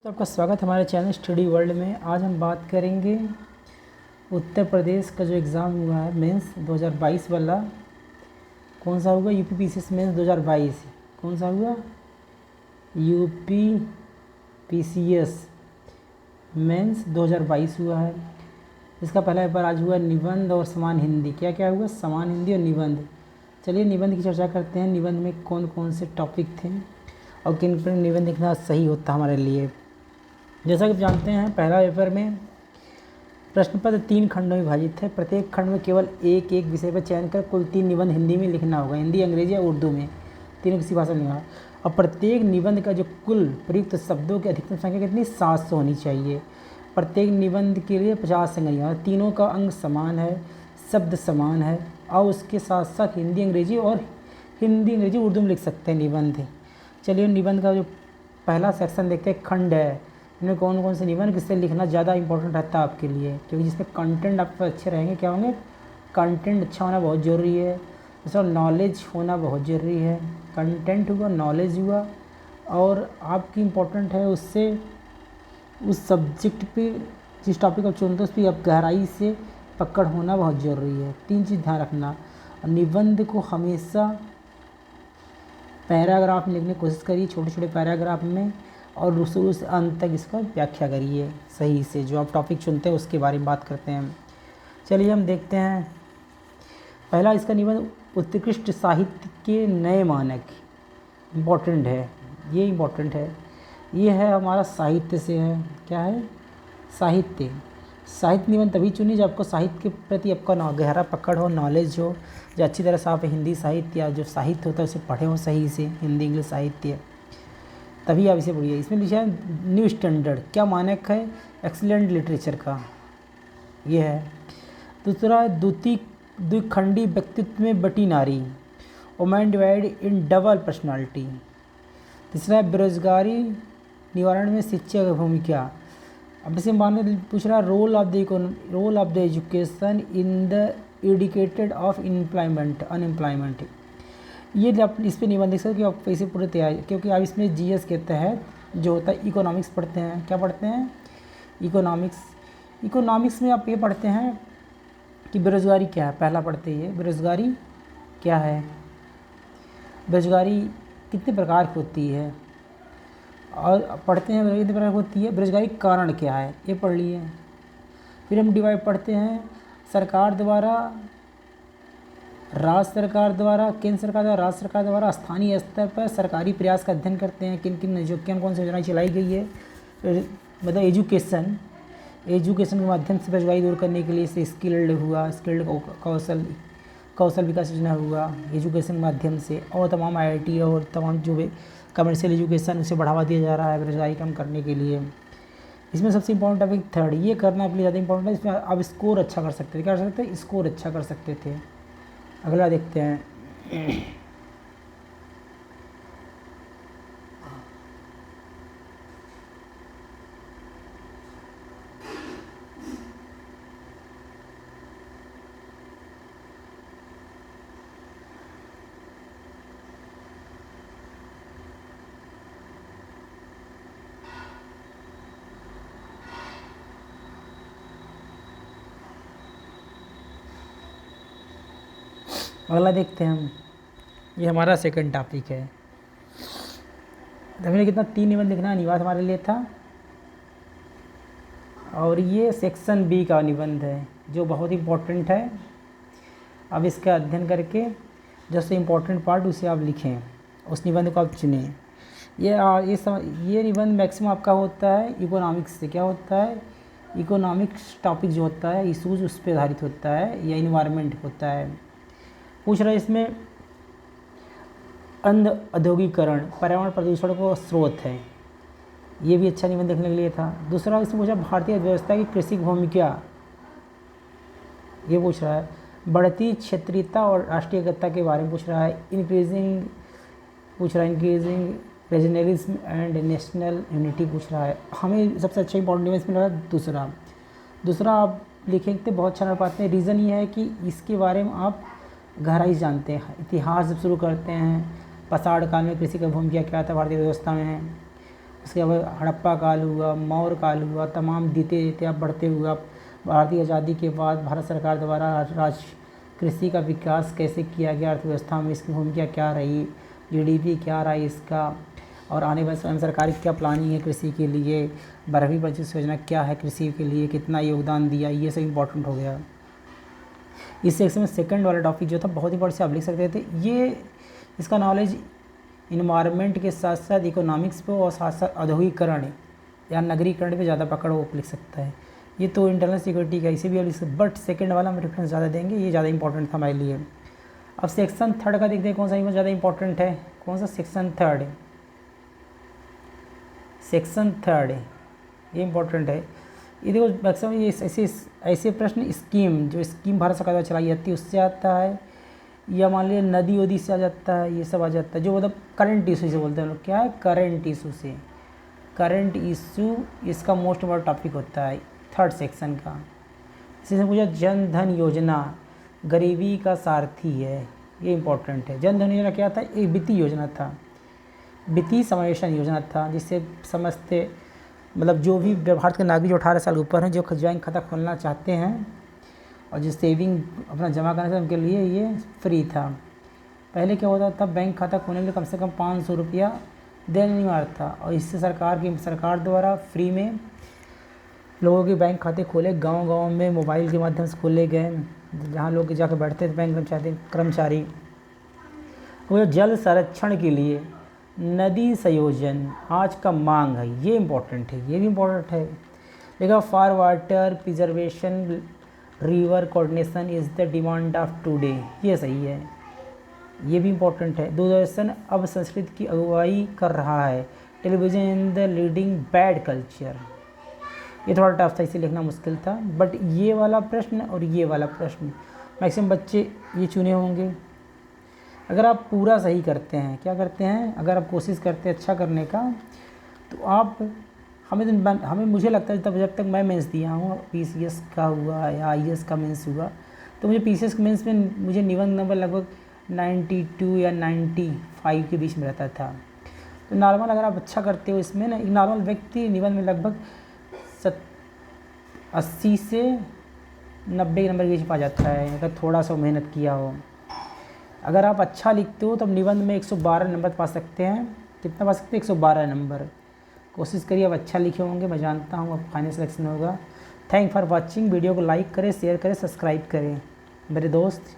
तो आपका स्वागत है हमारे चैनल स्टडी वर्ल्ड में। आज हम बात करेंगे उत्तर प्रदेश का जो एग्ज़ाम हुआ है मेंस 2022 वाला। कौन सा हुआ? UP PCS mains 2022। कौन सा हुआ? यूपी पीसीएस मेंस 2022 हुआ है। इसका पहला पेपर आज हुआ निबंध और समान हिंदी। क्या क्या हुआ? समान हिंदी और निबंध। चलिए निबंध की चर्चा करते हैं। निबंध में कौन कौन से टॉपिक थे और किन पर निबंध लिखना सही होता हमारे लिए। जैसा कि आप जानते हैं, पहला पेपर में प्रश्न पत्र 3 खंडों में विभाजित है। प्रत्येक खंड में केवल एक एक विषय पर चयन कर कुल 3 निबंध हिंदी में लिखना होगा। हिंदी, अंग्रेजी या उर्दू में, तीनों किसी भाषा में लिखना। और प्रत्येक निबंध का जो कुल प्रयुक्त शब्दों की अधिकतम संख्या कितनी? 700 होनी चाहिए। प्रत्येक निबंध के लिए 50 संज्ञा। तीनों का अंग समान है, शब्द समान है और उसके साथ साथ हिंदी अंग्रेजी उर्दू में लिख सकते हैं निबंध। चलिए निबंध का जो पहला सेक्शन देखते हैं, खंड है। इनमें कौन कौन से निबंध किससे लिखना ज़्यादा इंपॉर्टेंट रहता है आपके लिए, क्योंकि जिसमें कंटेंट आपके अच्छे रहेंगे। क्या होंगे? कंटेंट अच्छा होना बहुत ज़रूरी है। दूसरा नॉलेज होना बहुत ज़रूरी है। कंटेंट हुआ, नॉलेज हुआ और आपकी इम्पोर्टेंट है उससे उस सब्जेक्ट पे जिस टॉपिक आप चुनते हो उस पर आप गहराई से पकड़ होना बहुत ज़रूरी है। 3 चीज़ ध्यान रखना। निबंध को हमेशा पैराग्राफ में लिखने की कोशिश करिए, छोटे छोटे पैराग्राफ में, और शुरू से अंत तक इसका व्याख्या करिए सही से। जो आप टॉपिक चुनते हैं उसके बारे में बात करते हैं। चलिए हम देखते हैं। पहला इसका निबंध उत्कृष्ट साहित्य के नए मानक। इम्पोर्टेंट है, ये इम्पोर्टेंट है। ये है हमारा साहित्य से है। क्या है? साहित्य निबंध तभी चुनिए जब आपको साहित्य के प्रति आपका गहरा पकड़ हो, नॉलेज हो, जो अच्छी तरह से आप हिंदी साहित्य या जो साहित्य होता है उसे पढ़े हो सही से, हिंदी इंग्लिश साहित्य, तभी आप इसे पढ़िए। इसमें लिखा है न्यू स्टैंडर्ड। क्या मानक है? एक्सीलेंट लिटरेचर का ये है। दूसरा द्विखंडी व्यक्तित्व में बटी नारी, women divide in double personality. तीसरा बेरोजगारी निवारण में शिक्षा की भूमिका। अब इसे पूछ रहा है role of the education in the educated of unemployment. ये आप इस पर निबंध लिख सकते कि आप पैसे पूरे तैयार, क्योंकि आप इसमें जीएस के तहत जो होता है इकोनॉमिक्स पढ़ते हैं। क्या पढ़ते हैं? इकोनॉमिक्स में आप ये पढ़ते हैं कि बेरोज़गारी क्या है। पहला पढ़ते ही है बेरोज़गारी क्या है, बेरोज़गारी कितने प्रकार की होती है, और पढ़ते हैं कितने प्रकार की होती है, बेरोज़गारी कारण क्या है, ये पढ़ लिए। फिर हम डिवाइड पढ़ते हैं सरकार द्वारा, राज्य सरकार द्वारा, केंद्र सरकार द्वारा, राज्य सरकार द्वारा स्थानीय स्तर पर सरकारी प्रयास का अध्ययन करते हैं। किन कौन सी योजनाएं चलाई गई है। मतलब एजुकेशन के माध्यम से बेरोजगारी दूर करने के लिए से स्किल्ड कौशल विकास योजना हुआ एजुकेशन के माध्यम से। और तमाम आईआईटी और तमाम जो भी कमर्शियल एजुकेशन उसे बढ़ावा दिया जा रहा है बेरोजगारी कम करने के लिए। इसमें सबसे इंपॉर्टेंट टॉपिक थर्ड, ये करना आपके लिए ज़्यादा इंपॉर्टेंट है। इसमें आप स्कोर अच्छा कर सकते थे। क्या कर सकते थे? स्कोर अच्छा कर सकते थे। अगला देखते हैं। अगला देखते हैं हम। ये हमारा सेकंड टॉपिक है। हमने कितना 3 निबंध लिखना अनिवार्य हमारे लिए था, और ये सेक्शन बी का निबंध है जो बहुत इंपॉर्टेंट है। अब इसका अध्ययन करके जैसे इंपॉर्टेंट पार्ट उसे आप लिखें, उस निबंध को आप चुनें। ये निबंध मैक्सिमम आपका होता है इकोनॉमिक्स से। क्या होता है? इकोनॉमिक्स टॉपिक जो होता है इशूज़ उस पर आधारित होता है या इन्वायरमेंट होता है। पूछ रहा है इसमें औद्योगिकरण पर्यावरण प्रदूषण को स्रोत है। ये भी अच्छा निबंध देखने के लिए था। दूसरा इसमें पूछा भारतीय अर्थव्यवस्था की कृषि भूमिका, ये पूछ रहा है। बढ़ती क्षेत्रीयता और राष्ट्रीय एकता के बारे में पूछ रहा है। Increasing regionalism and national unity पूछ रहा है। हमें सबसे अच्छा इंपॉर्टेंट निबंध इसमें लगा दूसरा आप लिखते बहुत अच्छा कर पाते हैं। रीज़न ये है कि इसके बारे में आप गहराई से जानते हैं। इतिहास जब शुरू करते हैं, पसाड़ काल में कृषि का भूमिका क्या था भारतीय व्यवस्था में, उसके बाद हड़प्पा काल हुआ, मौर्य काल हुआ, तमाम देते देते आप बढ़ते हुए आप भारतीय आज़ादी के बाद भारत सरकार द्वारा कृषि का विकास कैसे किया गया, अर्थव्यवस्था में इसकी भूमिका क्या रही, जीडीपी क्या रहा इसका, और आने वाले समय सरकार की क्या प्लानिंग है कृषि के लिए, 12वीं पंचायत योजना क्या है कृषि के लिए, कितना योगदान दिया, ये सब इम्पोर्टेंट हो गया। इस सेक्शन में सेकंड वाला टॉपिक जो था बहुत इंपॉर्टेंट से आप लिख सकते थे। ये इसका नॉलेज इन्वायरमेंट के साथ साथ इकोनॉमिक्स पे और साथ साथ औद्योगिकरण या नगरीकरण पे ज़्यादा पकड़ वो लिख सकता है। ये तो इंटरनल सिक्योरिटी का इसे भी आप लिख सकते, बट सेकंड वाला में रेफरेंस ज़्यादा देंगे, ये ज़्यादा इंपॉर्टेंट था हमारे लिए। अब सेक्शन थर्ड का देखते हैं कौन सा ज़्यादा इंपॉर्टेंट है। कौन सा सेक्शन थर्ड है? सेक्शन थर्ड है, ये इंपॉर्टेंट है। ये देखो मैक्सिमम ये ऐसे प्रश्न स्कीम, जो स्कीम भारत सरकार द्वारा चलाई जाती है उससे आता है, या मान लीजिए नदी वदी से आ जाता है, ये सब आ जाता है। जो मतलब करंट इशू से बोलते हैं लोग, क्या है करंट इशू से, करंट इशू इसका मोस्ट इम्पोर्टेंट टॉपिक होता है थर्ड सेक्शन का। इसी से पूछा जन धन योजना गरीबी का सारथी है, ये इंपॉर्टेंट है। जन धन योजना क्या था? एक वित्तीय योजना था, वित्तीय समावेशन योजना था, जिससे समझते मतलब जो भी भारत के नागरिक जो 18 साल ऊपर हैं, जो बैंक खाता खोलना चाहते हैं और जो सेविंग अपना जमा करना था, उनके लिए ये फ्री था। पहले क्या होता था, बैंक खाता खोलने के लिए कम से कम 500 रुपया देना अनिवार्य था, और इससे सरकार द्वारा फ्री में लोगों के बैंक खाते खोले, गांव-गांव में मोबाइल के माध्यम से खोले गए, जहां लोग जाकर बैठते थे बैंक कर्मचारी। वो जल संरक्षण के लिए नदी संयोजन आज का मांग है, ये इम्पोर्टेंट है, ये भी इम्पोर्टेंट है। देखा for water preservation river coordination is the demand of today, ये सही है, ये भी इम्पोर्टेंट है। दूरदर्शन अब संस्कृत की अगुवाई कर रहा है, television in the leading bad culture, ये थोड़ा टफ था, इसे लिखना मुश्किल था। बट ये वाला प्रश्न और ये वाला प्रश्न मैक्सिमम बच्चे ये चुने होंगे। अगर आप पूरा सही करते हैं, क्या करते हैं, अगर आप कोशिश करते हैं अच्छा करने का, तो आप हमें मुझे लगता है जब तक मैं मेंस दिया हूँ, पीसीएस का हुआ या आईएएस का मेंस हुआ, तो मुझे पीसीएस मेंस में मुझे निबंध नंबर लगभग 92 या 95 के बीच में रहता था। तो नॉर्मल अगर आप अच्छा करते हो इसमें ना, एक नॉर्मल व्यक्ति निबंध में लगभग 80 से 90 के नंबर के बीच पा जाता है, अगर थोड़ा सा मेहनत किया हो। अगर आप अच्छा लिखते हो तो निबंध में 112 नंबर पा सकते हैं। कितना पा सकते हैं? 112 नंबर। कोशिश करिए आप अच्छा लिखे होंगे, मैं जानता हूँ अब फाइनल सिलेक्शन होगा। थैंक फॉर वॉचिंग, वीडियो को लाइक करें, शेयर करें, सब्सक्राइब करें मेरे दोस्त।